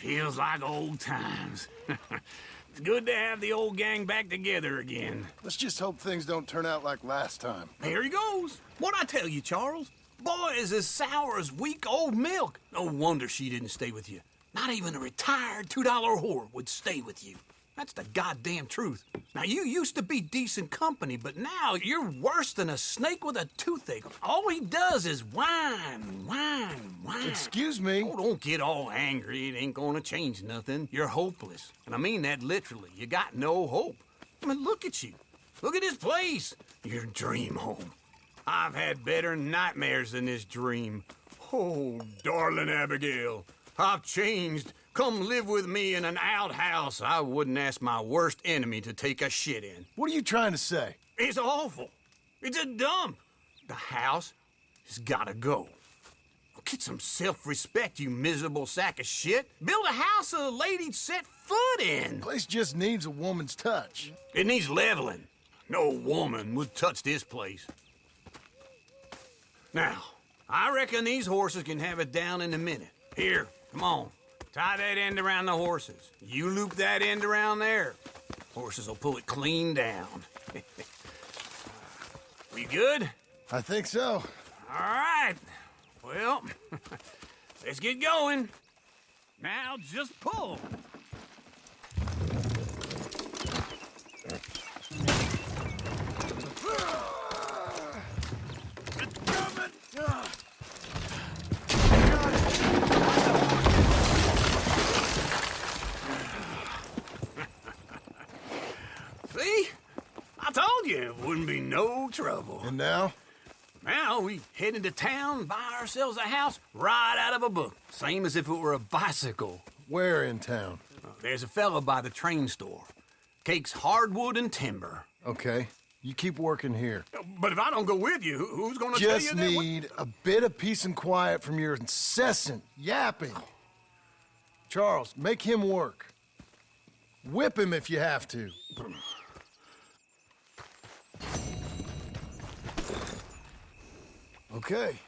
Feels like old times. It's good to have the old gang back together again. Let's just hope things don't turn out like last time. There he goes. What'd I tell you, Charles? Boy is as sour as weak old milk. No wonder she didn't stay with you. Not even a retired $2 whore would stay with you. That's the goddamn truth. Now, you used to be decent company, but now you're worse than a snake with a toothache. All he does is whine, whine, whine. Excuse me? Oh, don't get all angry. It ain't gonna change nothing. You're hopeless. And I mean that literally. You got no hope. I mean, look at you. Look at this place. Your dream home. I've had better nightmares than this dream. Oh, darling Abigail, I've changed. Come live with me in an outhouse I wouldn't ask my worst enemy to take a shit in. What are you trying to say? It's awful. It's a dump. The house has gotta go. Get some self-respect, you miserable sack of shit. Build a house a lady'd set foot in. Place just needs a woman's touch. It needs leveling. No woman would touch this place. Now, I reckon these horses can have it down in a minute. Here, come on. Tie that end around the horses. You loop that end around there. Horses will pull it clean down. We good? I think so. All right. Well, let's get going. Now just pull. See? I told you it wouldn't be no trouble. And now? Now we head into town, buy ourselves a house right out of a book. Same as if it were a bicycle. Where in town? There's a fella by the train store. Cakes hardwood and timber. Okay. You keep working here. But if I don't go with you, who's gonna tell you Just that? need a bit of peace and quiet from your incessant yapping. Charles, make him work. Whip him if you have to. Okay.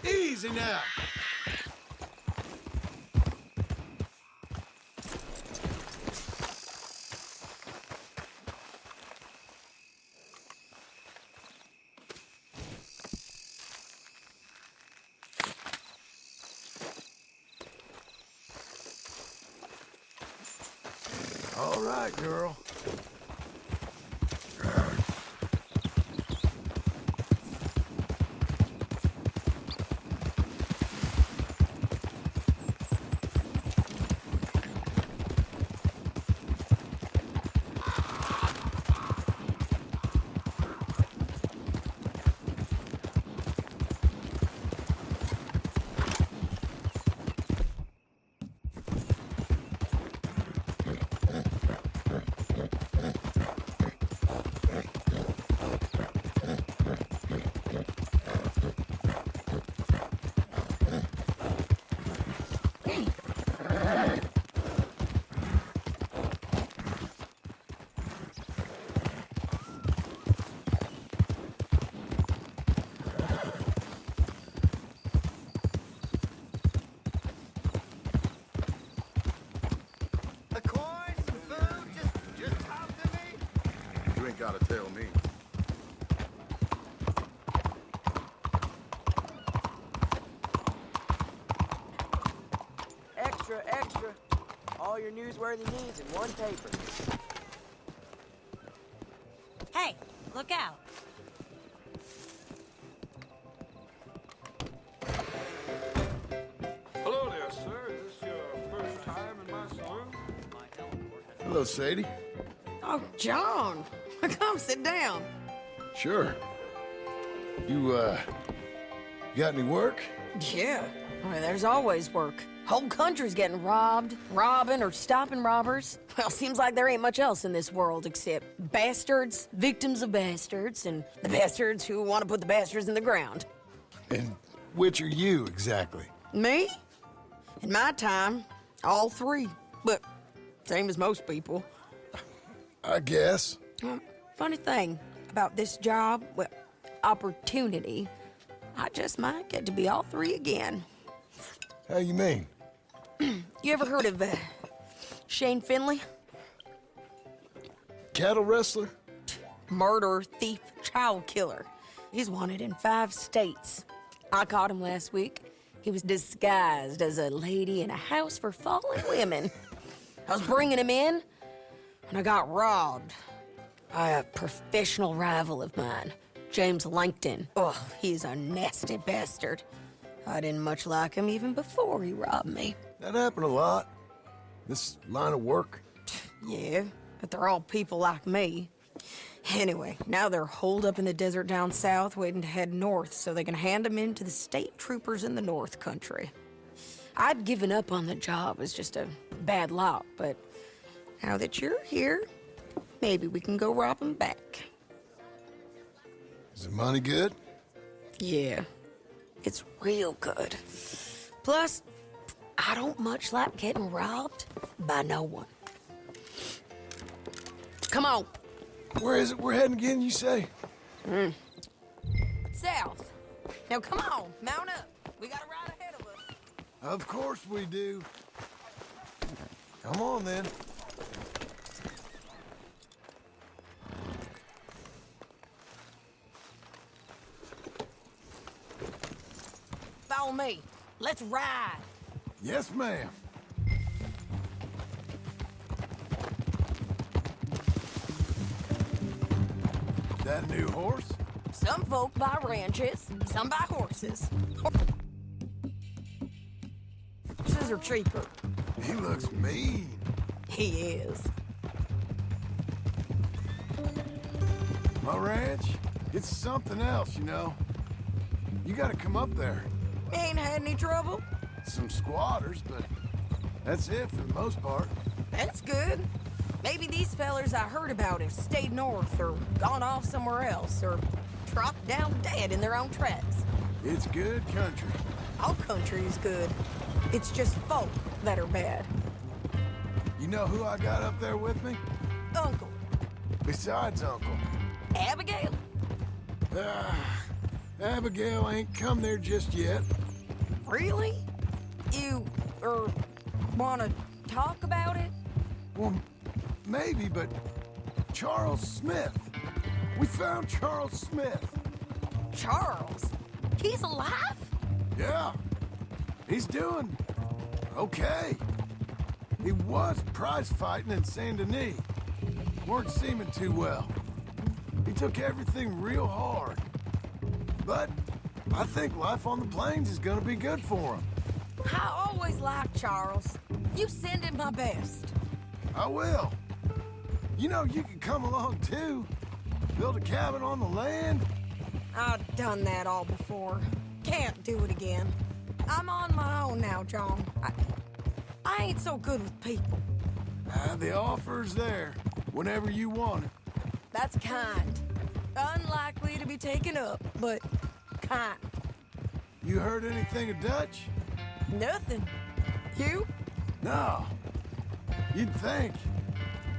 Easy now. All right, girl. Gotta tell me. Extra, extra. All your newsworthy needs in one paper. Hey, look out. Hello, Sadie. Oh, John. Come sit down. Sure. You got any work? Yeah. Well, there's always work. Whole country's getting robbed, robbing, or stopping robbers. Well, seems like there ain't much else in this world except bastards, victims of bastards, and the bastards who want to put the bastards in the ground. And which are you, exactly? Me? In my time, all three. But same as most people. I guess. Funny thing about this job, well, opportunity, I just might get to be all three again. How you mean? You ever heard of Shane Finley? Cattle wrestler? Murderer, thief, child killer. He's wanted in 5 states. I caught him last week. He was disguised as a lady in a house for fallen women. I was bringing him in, and I got robbed by a professional rival of mine, James Langton. Oh, he's a nasty bastard. I didn't much like him even before he robbed me. That happened a lot. This line of work. Yeah, but they're all people like me. Anyway, now they're holed up in the desert down south, waiting to head north so they can hand them in to the state troopers in the north country. I'd given up on the job as just a bad lot, but now that you're here, maybe we can go rob them back. Is the money good? Yeah, it's real good. Plus, I don't much like getting robbed by no one. Come on. Where is it we're heading again, you say? South. Now come on, mount up. We got a ride ahead of us. Of course we do. Come on, then. Follow me. Let's ride. Yes, ma'am. That a new horse? Some folk buy ranches, some buy horses. Horses are cheaper. He looks mean. He is. My ranch, it's something else, you know. You gotta come up there. Ain't had any trouble? Some squatters, but that's it for the most part. That's good. Maybe these fellers I heard about have stayed north or gone off somewhere else or dropped down dead in their own tracks. It's good country. All country is good. It's just folk that are bad. You know who I got up there with me? Uncle. Besides Uncle. Abigail? Abigail ain't come there just yet. Really? You, wanna talk about it? Well, maybe, but Charles Smith. We found Charles Smith. Charles? He's alive? Yeah. He's doing okay. He was prize fighting in Saint Denis. Weren't seeming too well. He took everything real hard. But I think life on the plains is gonna be good for him. I always liked Charles. You send him my best. I will. You know, you can come along too. Build a cabin on the land. I've done that all before. Can't do it again. I'm on my own now, John. I ain't so good with people. The offer's there whenever you want it. That's kind. Unlikely to be taken up, but kind. You heard anything of Dutch? Nothing. You? No. You'd think.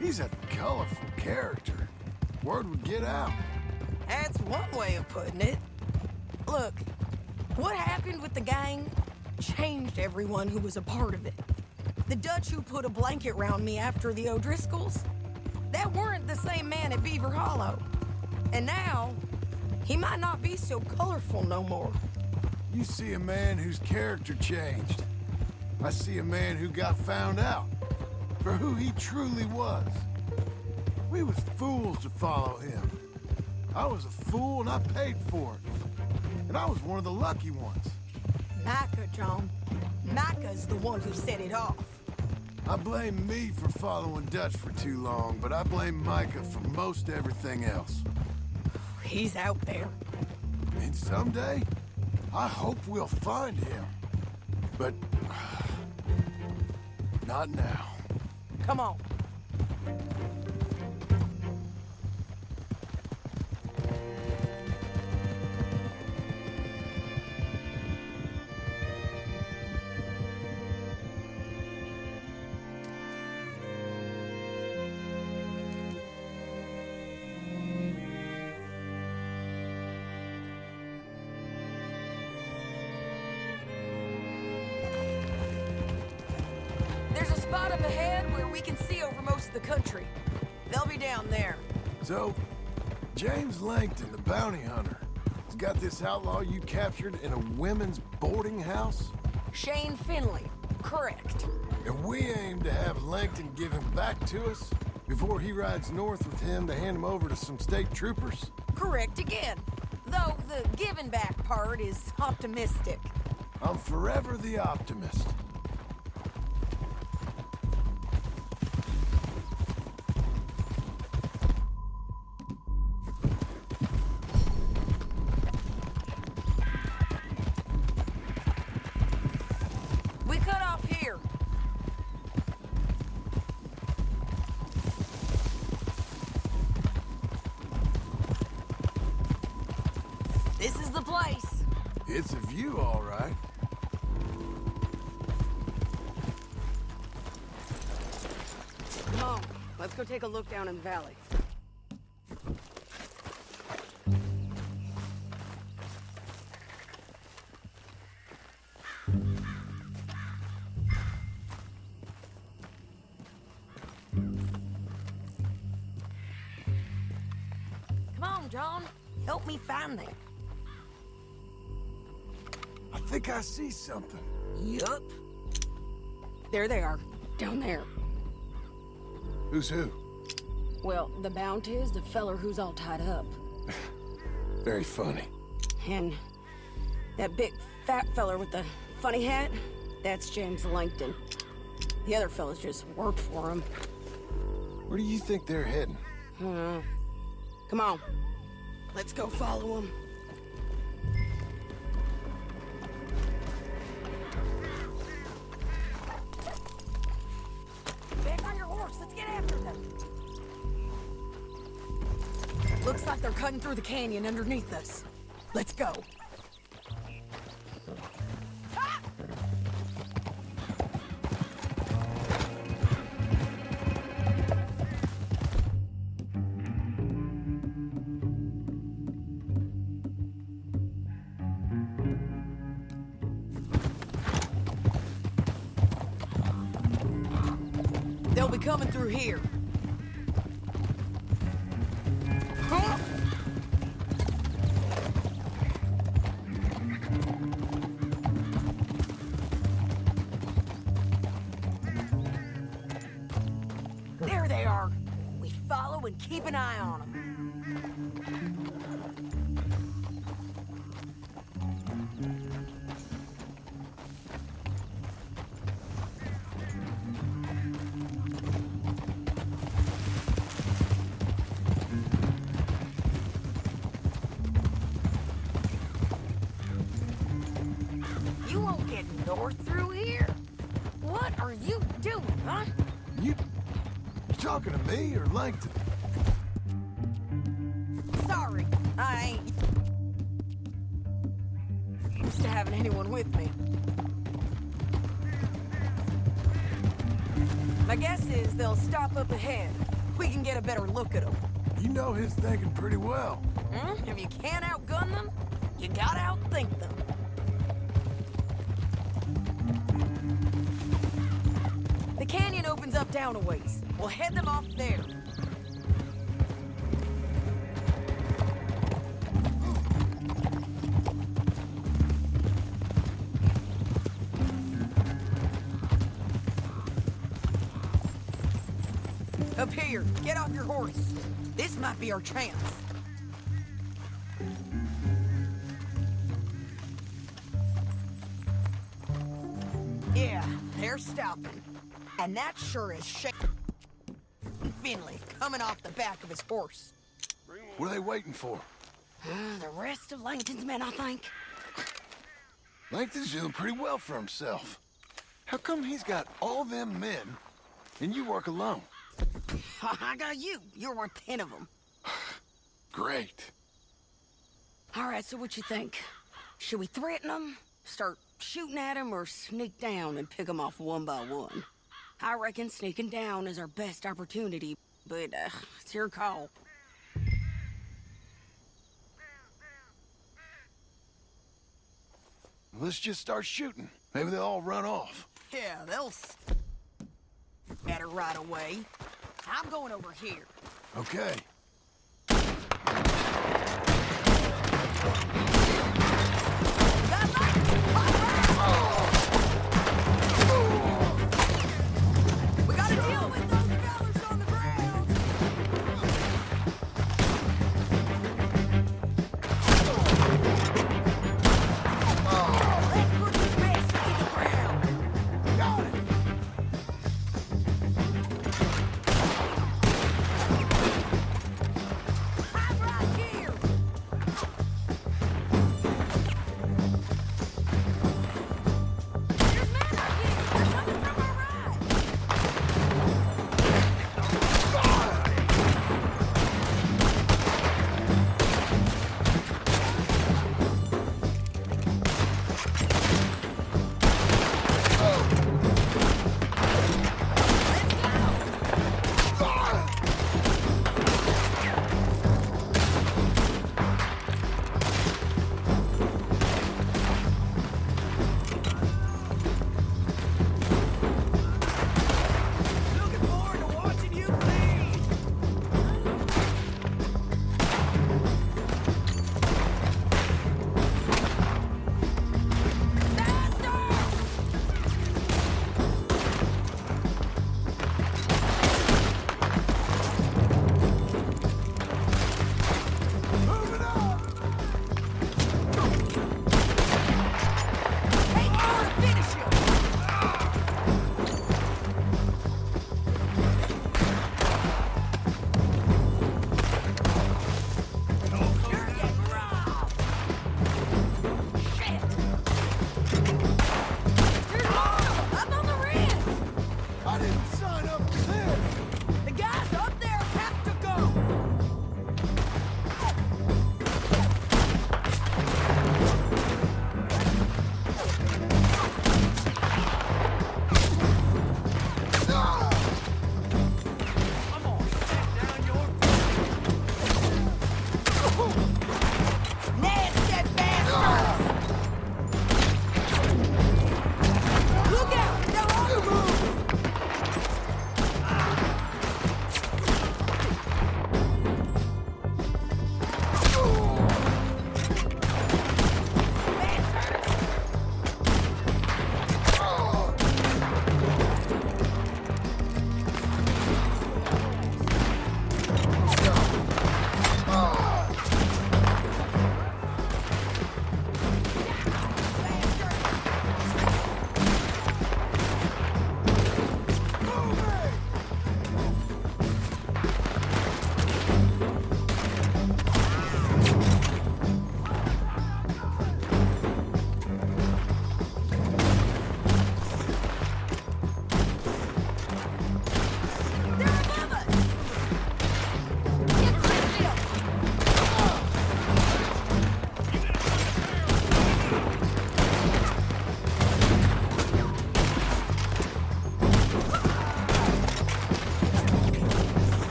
He's a colorful character. Word would get out. That's one way of putting it. Look, what happened with the gang changed everyone who was a part of it. The Dutch who put a blanket round me after the O'Driscolls, that weren't the same man at Beaver Hollow. And now, he might not be so colorful no more. You see a man whose character changed. I see a man who got found out for who he truly was. We was fools to follow him. I was a fool and I paid for it. And I was one of the lucky ones. Micah, John. Micah's the one who set it off. I blame me for following Dutch for too long, but I blame Micah for most everything else. He's out there. And someday, I hope we'll find him. But... not now. Come on. There's a spot up ahead where we can see over most of the country. They'll be down there. So, James Langton, the bounty hunter, has got this outlaw you captured in a women's boarding house? Shane Finley. Correct. And we aim to have Langton give him back to us before he rides north with him to hand him over to some state troopers? Correct again. Though the giving back part is optimistic. I'm forever the optimist. We cut off here. This is the place. It's a view, all right. Come on, let's go take a look down in the valley. Come on, John. Help me find them. I think I see something. Yup. There they are, down there. Who's who? Well, the Bounty is the feller who's all tied up. Very funny. And that big fat feller with the funny hat, that's James Langton. The other fellas just work for him. Where do you think they're heading? Come on. Let's go follow him. Back on your horse. Let's get after them. Looks like they're cutting through the canyon underneath us. Let's go. They'll be coming through here. Huh? There they are. We follow and keep an eye on them. You won't get north through here. What are you doing, huh? You talking to me or Langton? Sorry, I ain't used to having anyone with me. My guess is they'll stop up ahead. We can get a better look at them. You know his thinking pretty well. If you can't outgun them, you gotta outthink them. The canyon opens up down a ways. We'll head them off there. Up here, get off your horse. This might be our chance. Yeah, they're stopping. And that sure is Finley coming off the back of his horse. What are they waiting for? The rest of Langton's men, I think. Langton's doing pretty well for himself. How come he's got all them men, and you work alone? I got you. You're worth 10 of them. Great. All right, so what you think? Should we threaten them, start shooting at them, or sneak down and pick them off one by one? I reckon sneaking down is our best opportunity, but it's your call. Let's just start shooting. Maybe they'll all run off. Yeah, they'll better right away. I'm going over here. Okay. We gotta deal with those fellas on the ground. Let's put this mess to the ground. Got it!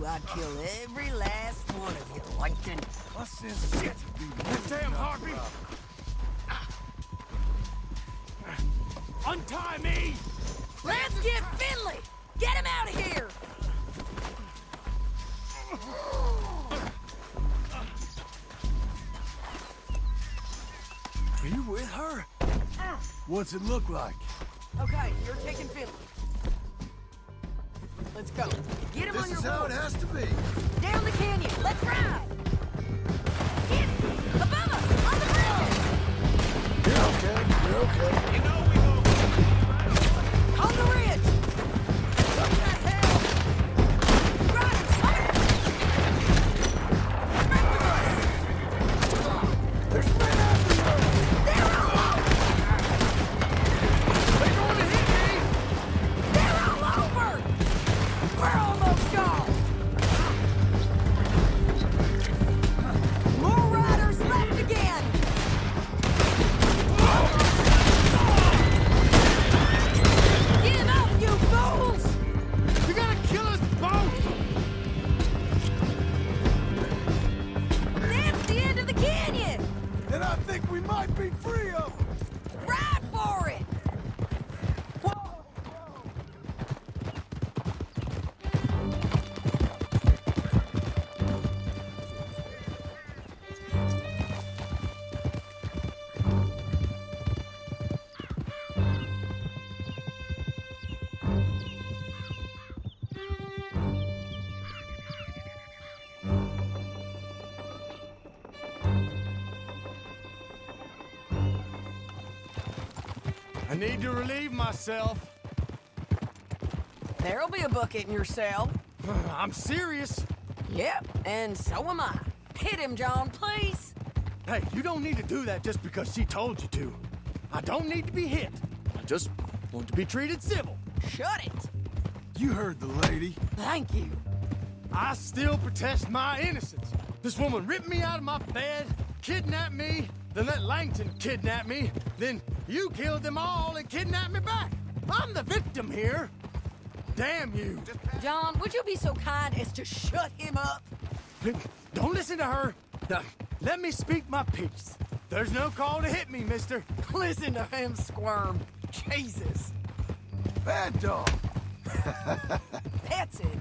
you, I'd kill every last one of you, Langton. What's this shit to be Damn, Harvey! Untie me! Let's get Finley! Get him out of here! Are you with her? What's it look like? Okay, you're taking Finley. Let's go. Get him on This your is how it horse. has to be. Down the canyon. Let's ride. Get it. Above us. On the bridge. You're okay. You're okay. You know we gonna... On the ridge. What the hell? Riders, coming. There's men after you. They're all over. They're going to hit me. They're all over. We're almost gone. More riders left again. Give up, you fools! You're gonna kill us both! That's the end of the canyon! And I think we might be free of them. Ride for it! I need to relieve myself. There'll be a bucket in your cell. I'm serious. Yep, and so am I. Hit him, John, please. Hey, you don't need to do that just because she told you to. I don't need to be hit. I just want to be treated civil. Shut it. You heard the lady. Thank you. I still protest my innocence. This woman ripped me out of my bed, kidnapped me, then let Langton kidnap me, then you killed them all and kidnapped me back. I'm the victim here. Damn you. John, would you be so kind as to shut him up? Don't listen to her. Let me speak my piece. There's no call to hit me, mister. Listen to him squirm. Jesus. Bad dog. That's it.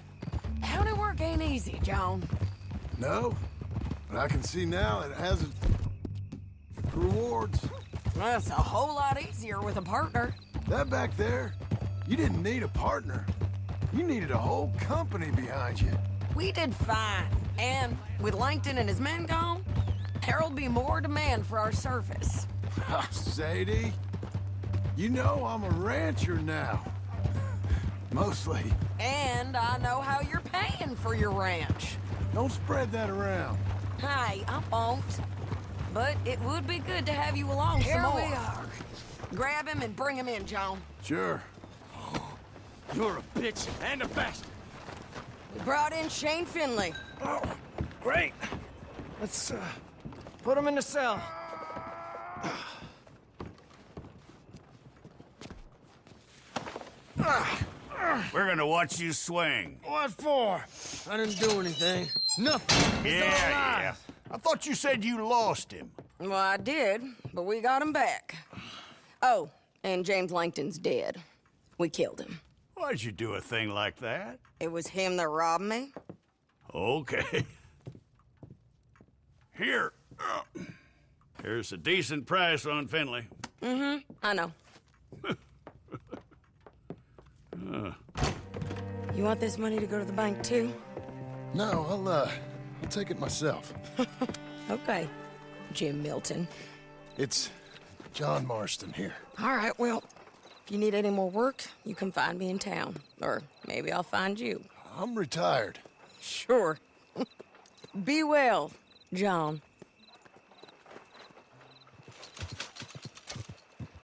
County work ain't easy, John. No, but I can see now it has its rewards. That's a whole lot easier with a partner. That back there, you didn't need a partner. You needed a whole company behind you. We did fine. And with Langton and his men gone, there'll be more demand for our service. Sadie, you know I'm a rancher now. Mostly. And I know how you're paying for your ranch. Don't spread that around. Hey, I won't. But it would be good to have you along some more. Here we are. Grab him and bring him in, John. Sure. You're a bitch and a bastard. We brought in Shane Finley. Oh, great. Let's, put him in the cell. We're gonna watch you swing. What for? I didn't do anything. Nothing. He's all alive. I thought you said you lost him. Well, I did, but we got him back. Oh, and James Langton's dead. We killed him. Why'd you do a thing like that? It was him that robbed me. Okay. Here. Here's a decent price on Finley. I know. You want this money to go to the bank, too? No, I'll take it myself. Okay, Jim Milton. It's John Marston here. All right, well, if you need any more work, you can find me in town. Or maybe I'll find you. I'm retired. Sure. Be well, John.